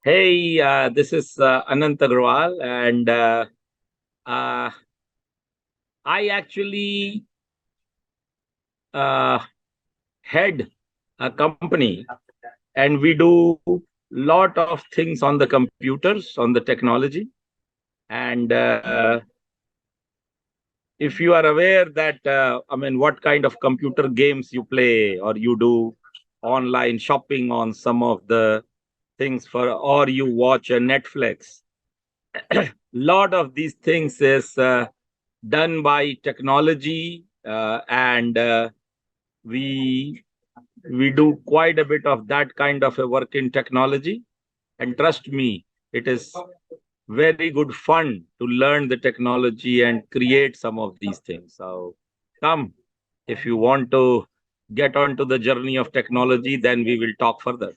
Hey, this is Anant Agarwal, and uh, I actually uh, head a company, and we do lot of things on the computers, on the technology. And if you are aware that, what kind of computer games you play, or you do online shopping on some of the things or you watch a Netflix, lot of these things is done by technology, and we we do quite a bit of that kind of a work in technology. And trust me, it is very good fun to learn the technology and create some of these things. So come, if you want to get onto the journey of technology, then we will talk further.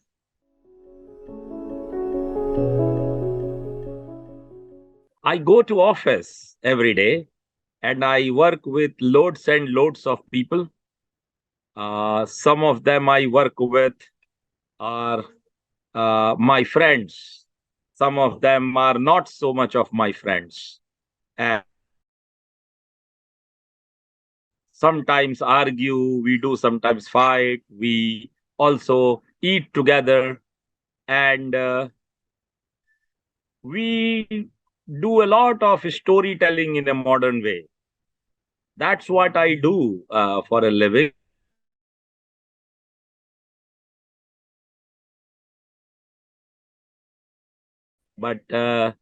I go to office every day and I work with loads and loads of people. Some of them I work with are my friends. Some of them are not so much of my friends. And sometimes argue, we do sometimes fight, we also eat together, and we do a lot of storytelling in a modern way. That's what I do for a living. But uh,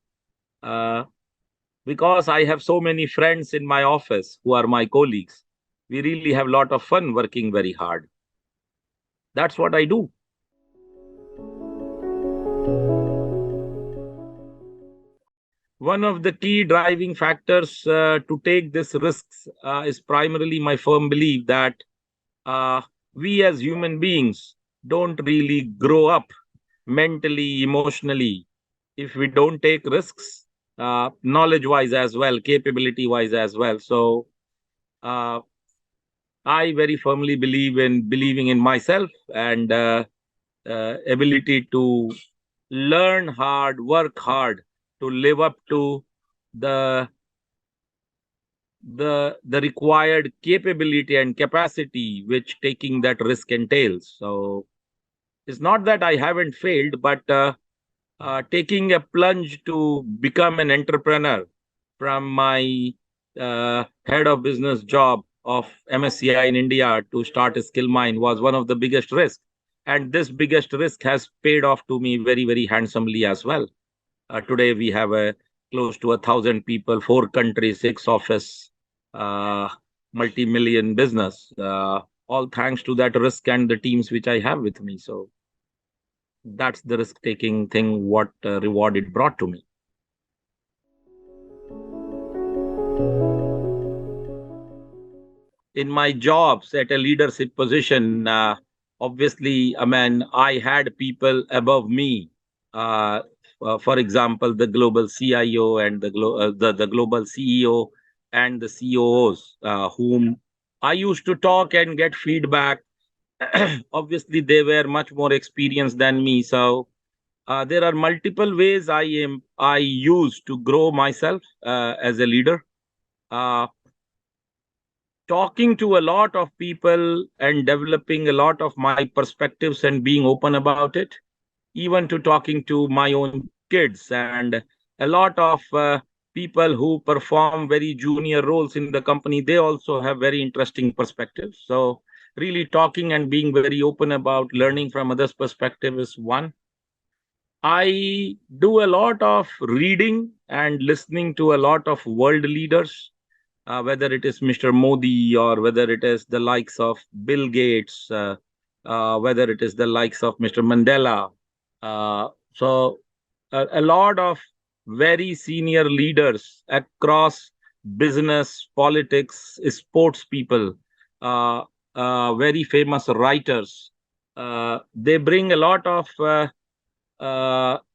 because I have so many friends in my office who are my colleagues, we really have a lot of fun working very hard. That's what I do. One of the key driving factors to take this risks is primarily my firm belief that uh, we as human beings don't really grow up mentally, emotionally, if we don't take risks, knowledge wise as well, capability wise as well. So uh, I very firmly believe in believing in myself and ability to learn hard, work hard to live up to the the required capability and capacity which taking that risk entails. So it's not that I haven't failed, but taking a plunge to become an entrepreneur from my head of business job of MSCI in India to start a Skillmine was one of the biggest risks. And this biggest risk has paid off to me very, very handsomely as well. Today we have a close to 1,000 people, 4 countries, 6 office, uh, multi-million business. All thanks to that risk and the teams which I have with me. So that's the risk-taking thing. What reward it brought to me. In my jobs at a leadership position, obviously, I had people above me. Uh, for example, the global CIO and the global CEO and the COOs, whom I used to talk and get feedback. Obviously, they were much more experienced than me, so there are multiple ways I use to grow myself as a leader. Uh, Talking to a lot of people and developing a lot of my perspectives and being open about it, even to talking to my own kids and a lot of people who perform very junior roles in the company, they also have very interesting perspectives. So really talking and being very open about learning from others' perspective is one. I do a lot of reading and listening to a lot of world leaders, whether it is Mr. Modi or whether it is the likes of Bill Gates, whether it is the likes of Mr. Mandela. So a lot of very senior leaders across business, politics, sports people, uh, very famous writers. They bring a lot of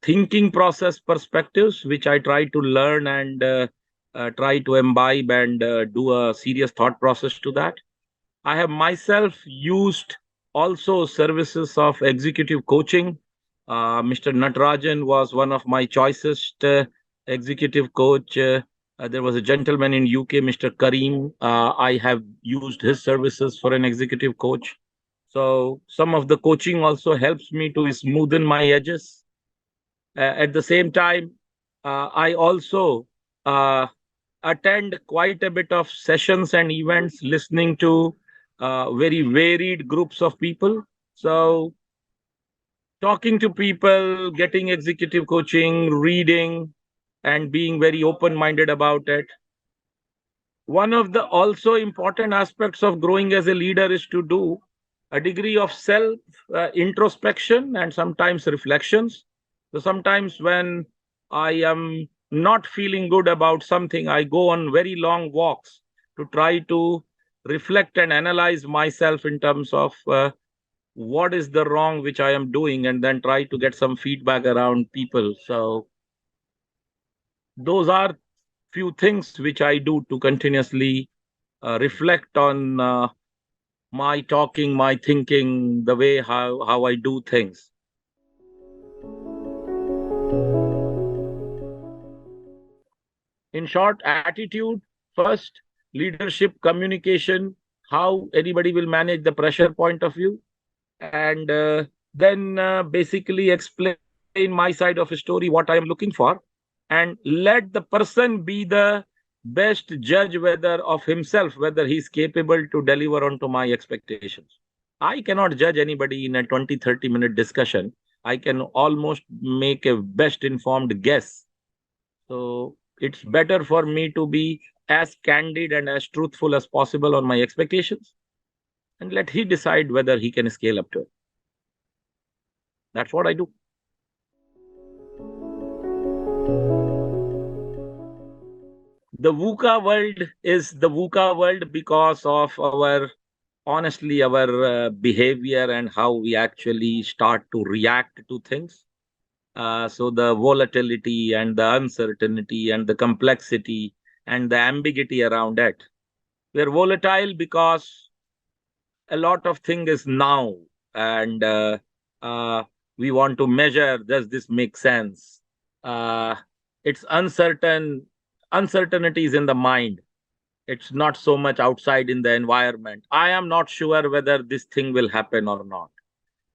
thinking process perspectives, which I try to learn and try to imbibe and do a serious thought process to that. I have myself used also services of executive coaching, Mr. Natarajan was one of my choicest executive coach. There was a gentleman in UK, Mr. Kareem. I have used his services for an executive coach. So some of the coaching also helps me to smoothen my edges. At the same time, I also uh, attend quite a bit of sessions and events, listening to very varied groups of people. So talking to people, getting executive coaching, reading, and being very open minded about it. One of the also important aspects of growing as a leader is to do a degree of self introspection and sometimes reflections. So sometimes when I am not feeling good about something, I go on very long walks to try to reflect and analyze myself in terms of what is the wrong which I am doing, and then try to get some feedback around people. So those are few things which I do to continuously reflect on my talking, my thinking, the way how I do things. In short, attitude first, leadership, communication, how anybody will manage the pressure point of view, and then basically explain my side of a story, what I am looking for, and let the person be the best judge whether of himself, whether he's capable to deliver onto my expectations. I cannot judge anybody in a 20-30 minute discussion. I can almost make a best informed guess. So it's better for me to be as candid and as truthful as possible on my expectations, and let he decide whether he can scale up to it. That's what I do. The VUCA world is the VUCA world because of honestly, our behavior and how we actually start to react to things. So the volatility and the uncertainty and the complexity and the ambiguity around it. We're volatile because a lot of thing is now, and uh, we want to measure, does this make sense? uh, it's uncertainty is in the mind. It's not so much outside in the environment. I am not sure whether this thing will happen or not.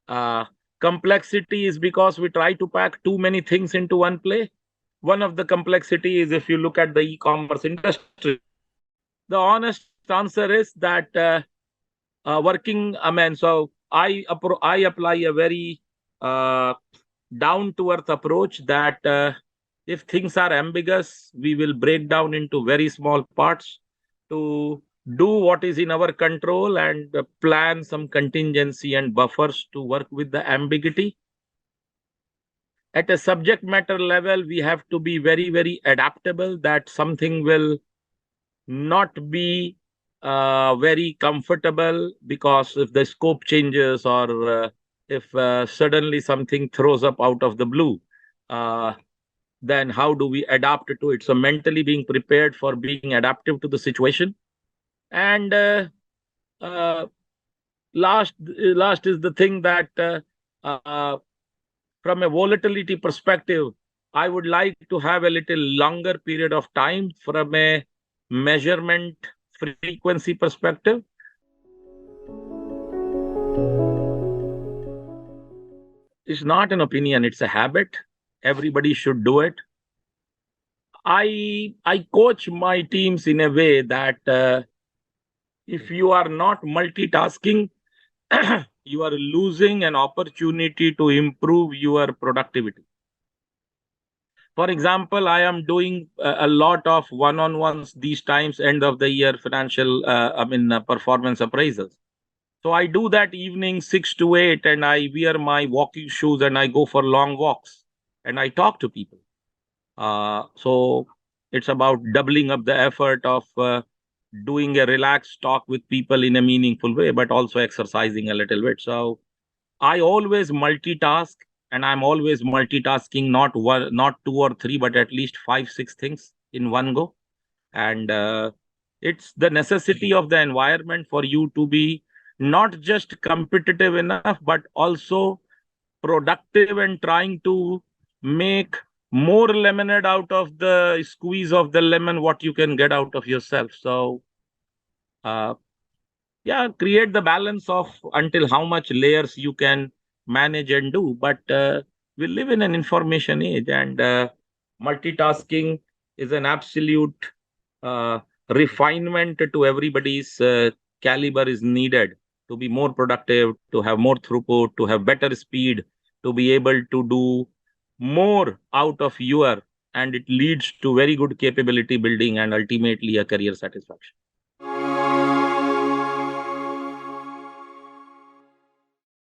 uh, Complexity is because we try to pack too many things into one play. One of the complexity is, if you look at the e-commerce industry, the honest answer is that working, I mean, so I apply a very uh, down to earth approach that if things are ambiguous, we will break down into very small parts to do what is in our control, and plan some contingency and buffers to work with the ambiguity. At a subject matter level, we have to be very, very adaptable, that something will not be very comfortable, because if the scope changes, or if suddenly something throws up out of the blue, uh, then how do we adapt to it? So mentally being prepared for being adaptive to the situation. And uh, last is the thing that uh, from a volatility perspective, I would like to have a little longer period of time from a measurement frequency perspective. It's not an opinion, it's a habit. Everybody should do it. I coach my teams in a way that if you are not multitasking, you are losing an opportunity to improve your productivity. For example, I am doing a lot of one-on-ones these times, end of the year financial, performance appraisals. So I do that evening 6 to 8, and I wear my walking shoes and I go for long walks and I talk to people. So it's about doubling up the effort of doing a relaxed talk with people in a meaningful way, but also exercising a little bit. So I always multitask, and I'm always multitasking, not one, not two or three, but at least five, six things in one go. And it's the necessity of the environment for you to be not just competitive enough, but also productive and trying to make more lemonade out of the squeeze of the lemon what you can get out of yourself. So uh, yeah, create the balance of until how much layers you can manage and do. But we live in an information age, and multitasking is an absolute uh, refinement to everybody's caliber is needed to be more productive, to have more throughput, to have better speed, to be able to do more out of your, and it leads to very good capability building and ultimately a career satisfaction.